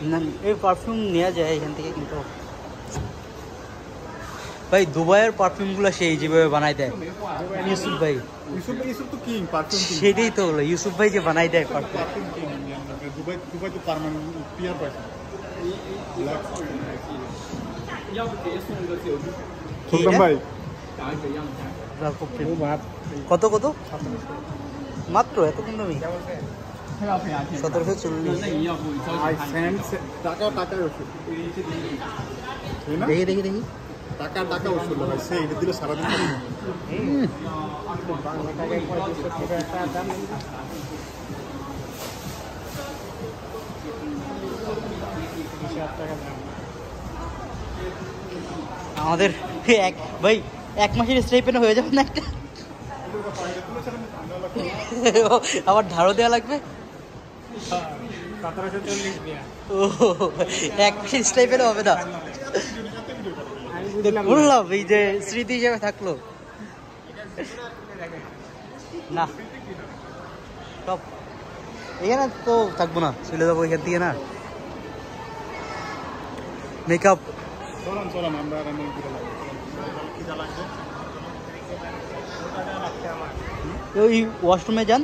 না এই পারফিউম নেওয়া যায় এখান থেকে, কিন্তু ভাই দুবাইয়ের পারফিউমগুলো সেই যেভাবে বানাই দেয় ইউসুফ ভাই, ইউসুফ তো কিং পারফিউম কিং। সেটাই তো হলো ইউসুফ ভাই যে বানাই দেয় পারফিউম কিং। দুবাই তো পার্মানেন্ট পিয়ার পাইছে। সুলতান ভাই কত কত মাত্র এত কম দামি? 1740। টাকা টাকা ওষুধ দেখি দেখি দেখি টাকা টাকা ওষুধ ভাই, সে এটা দিলে সারাদিন আমাদের এক ভাই 1 মাসের স্টাইপেন্ড হয়ে যাবে না একটা? আবার ধারও দেওয়া লাগবে। 1 মাসের স্টাইপেন্ড হবে না, বললাম এই যে স্মৃতি হিসেবে থাকলো না। সব এখানে তো থাকবো না, চলে যাবো এখান থেকে না। মেকআপ চলাম আমরা ওই ওয়াশরুমে যান।